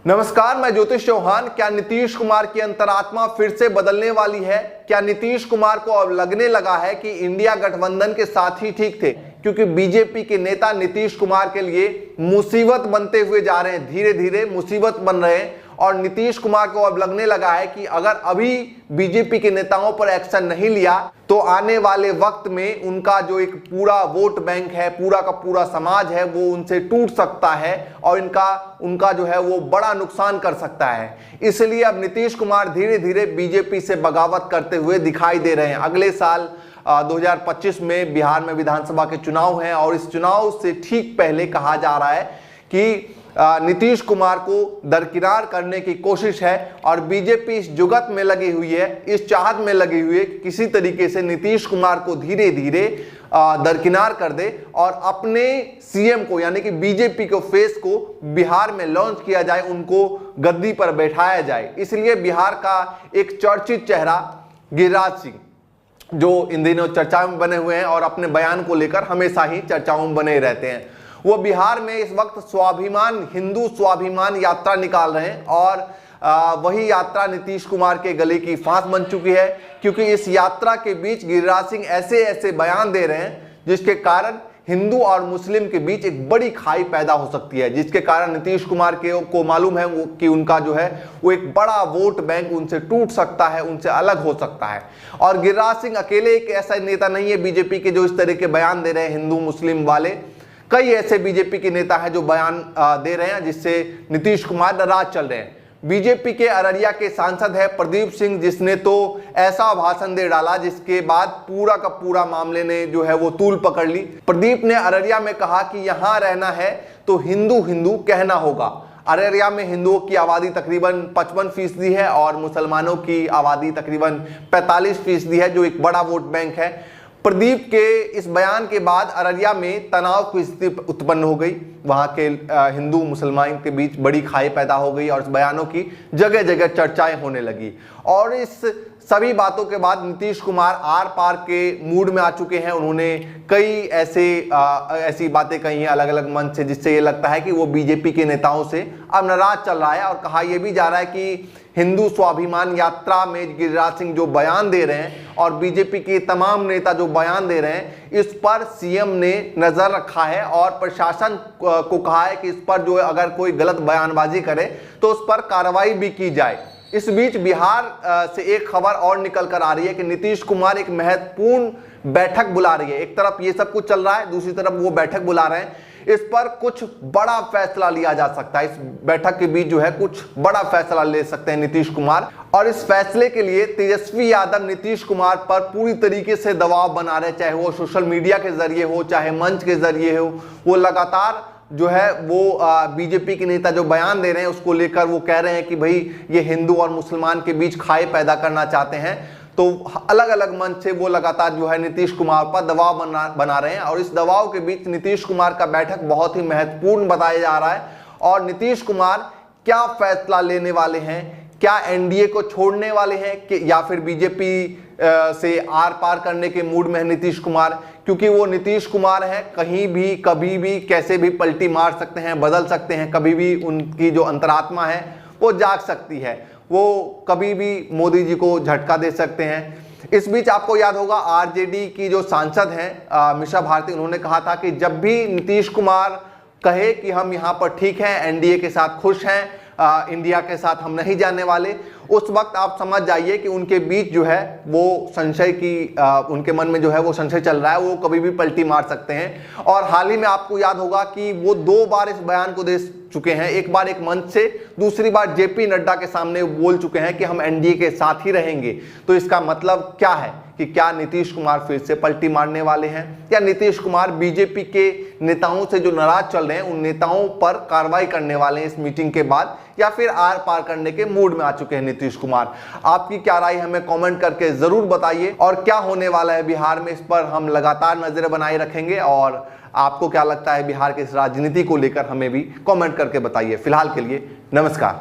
नमस्कार, मैं ज्योतिष चौहान। क्या नीतीश कुमार की अंतरात्मा फिर से बदलने वाली है? क्या नीतीश कुमार को अब लगने लगा है कि इंडिया गठबंधन के साथ ही ठीक थे? क्योंकि बीजेपी के नेता नीतीश कुमार के लिए मुसीबत बनते हुए जा रहे हैं, धीरे धीरे मुसीबत बन रहे हैं। और नीतीश कुमार को अब लगने लगा है कि अगर अभी बीजेपी के नेताओं पर एक्शन नहीं लिया तो आने वाले वक्त में उनका जो एक पूरा वोट बैंक है, पूरा का पूरा समाज है, वो उनसे टूट सकता है और उनका जो है वो बड़ा नुकसान कर सकता है। इसलिए अब नीतीश कुमार धीरे धीरे बीजेपी से बगावत करते हुए दिखाई दे रहे हैं। अगले साल 2025 में बिहार में विधानसभा के चुनाव हैं और इस चुनाव से ठीक पहले कहा जा रहा है कि नीतीश कुमार को दरकिनार करने की कोशिश है और बीजेपी इस जुगत में लगी हुई है, इस चाहत में लगी हुई है कि किसी तरीके से नीतीश कुमार को धीरे धीरे दरकिनार कर दे और अपने सीएम को यानी कि बीजेपी को फेस को बिहार में लॉन्च किया जाए, उनको गद्दी पर बैठाया जाए। इसलिए बिहार का एक चर्चित चेहरा गिरिराज सिंह, जो इन दिनों चर्चा में बने हुए हैं और अपने बयान को लेकर हमेशा ही चर्चाओं में बने रहते हैं, वो बिहार में इस वक्त हिंदू स्वाभिमान यात्रा निकाल रहे हैं और वही यात्रा नीतीश कुमार के गले की फांस बन चुकी है। क्योंकि इस यात्रा के बीच गिरिराज सिंह ऐसे ऐसे बयान दे रहे हैं जिसके कारण हिंदू और मुस्लिम के बीच एक बड़ी खाई पैदा हो सकती है, जिसके कारण नीतीश कुमार को मालूम है कि उनका जो है वो एक बड़ा वोट बैंक उनसे टूट सकता है, उनसे अलग हो सकता है। और गिरिराज सिंह अकेले एक ऐसा नेता नहीं है बीजेपी के जो इस तरह के बयान दे रहे हैं हिंदू मुस्लिम वाले। कई ऐसे बीजेपी के नेता हैं जो बयान दे रहे हैं जिससे नीतीश कुमार नाराज चल रहे हैं। बीजेपी के अररिया के सांसद है प्रदीप सिंह, जिसने तो ऐसा भाषण दे डाला जिसके बाद पूरा का पूरा मामले ने जो है वो तूल पकड़ ली। प्रदीप ने अररिया में कहा कि यहां रहना है तो हिंदू हिंदू कहना होगा। अररिया में हिंदुओं की आबादी तकरीबन 55% है और मुसलमानों की आबादी तकरीबन 45% है, जो एक बड़ा वोट बैंक है। प्रदीप के इस बयान के बाद अररिया में तनाव की स्थिति उत्पन्न हो गई, वहां के हिंदू मुसलमान के बीच बड़ी खाई पैदा हो गई और इस बयानों की जगह जगह चर्चाएं होने लगी। और इस सभी बातों के बाद नीतीश कुमार आर पार के मूड में आ चुके हैं। उन्होंने कई ऐसी बातें कही हैं अलग अलग मंच से, जिससे ये लगता है कि वो बीजेपी के नेताओं से अब नाराज चल रहा है। और कहा यह भी जा रहा है कि हिंदू स्वाभिमान यात्रा में गिरिराज सिंह जो बयान दे रहे हैं और बीजेपी के तमाम नेता जो बयान दे रहे हैं, इस पर सीएम ने नजर रखा है और प्रशासन को कहा है कि इस पर जो अगर कोई गलत बयानबाजी करे तो उस पर कार्रवाई भी की जाए। इस बीच बिहार से एक खबर और निकल कर आ रही है कि नीतीश कुमार एक महत्वपूर्ण बैठक बुला रही है। एक तरफ ये सब कुछ चल रहा है, दूसरी तरफ वो बैठक बुला रहे हैं। इस पर कुछ बड़ा फैसला लिया जा सकता है। इस बैठक के बीच जो है कुछ बड़ा फैसला ले सकते हैं नीतीश कुमार और इस फैसले के लिए तेजस्वी यादव नीतीश कुमार पर पूरी तरीके से दबाव बना रहे हैं, चाहे वो सोशल मीडिया के जरिए हो, चाहे मंच के जरिए हो। वो लगातार जो है वो बीजेपी के नेता जो बयान दे रहे हैं उसको लेकर वो कह रहे हैं कि भाई ये हिंदू और मुसलमान के बीच खाई पैदा करना चाहते हैं। तो अलग अलग मंच से वो लगातार जो है नीतीश कुमार पर दबाव बना रहे हैं और इस दबाव के बीच नीतीश कुमार का बैठक बहुत ही महत्वपूर्ण बताया जा रहा है। और नीतीश कुमार क्या फैसला लेने वाले हैं, क्या एनडीए को छोड़ने वाले हैं कि या फिर बीजेपी से आर पार करने के मूड में है नीतीश कुमार? क्योंकि वो नीतीश कुमार हैं, कहीं भी कभी भी कैसे भी पलटी मार सकते हैं, बदल सकते हैं। कभी भी उनकी जो अंतरात्मा है वो जाग सकती है, वो कभी भी मोदी जी को झटका दे सकते हैं। इस बीच आपको याद होगा आरजेडी की जो सांसद हैं मीसा भारती, उन्होंने कहा था कि जब भी नीतीश कुमार कहे कि हम यहाँ पर ठीक हैं, एनडीए के साथ खुश हैं, इंडिया के साथ हम नहीं जाने वाले, उस वक्त आप समझ जाइए कि उनके बीच जो है वो संशय की उनके मन में जो है वो संशय चल रहा है, वो कभी भी पलटी मार सकते हैं। और हाल ही में आपको याद होगा कि वो 2 बार इस बयान को दे चुके हैं, एक बार एक मंच से, दूसरी बार जेपी नड्डा के सामने बोल चुके हैं कि हम एनडीए के साथ ही रहेंगे। तो इसका मतलब क्या है कि क्या नीतीश कुमार फिर से पलटी मारने वाले हैं या नीतीश कुमार बीजेपी के नेताओं से जो नाराज चल रहे हैं उन नेताओं पर कार्रवाई करने वाले हैं इस मीटिंग के बाद, या फिर आर पार करने के मूड में आ चुके हैं नीतीश कुमार? आपकी क्या राय हमें कमेंट करके जरूर बताइए। और क्या होने वाला है बिहार में, इस पर हम लगातार नजर बनाए रखेंगे। और आपको क्या लगता है बिहार की इस राजनीति को लेकर हमें भी कमेंट करके बताइए। फिलहाल के लिए नमस्कार।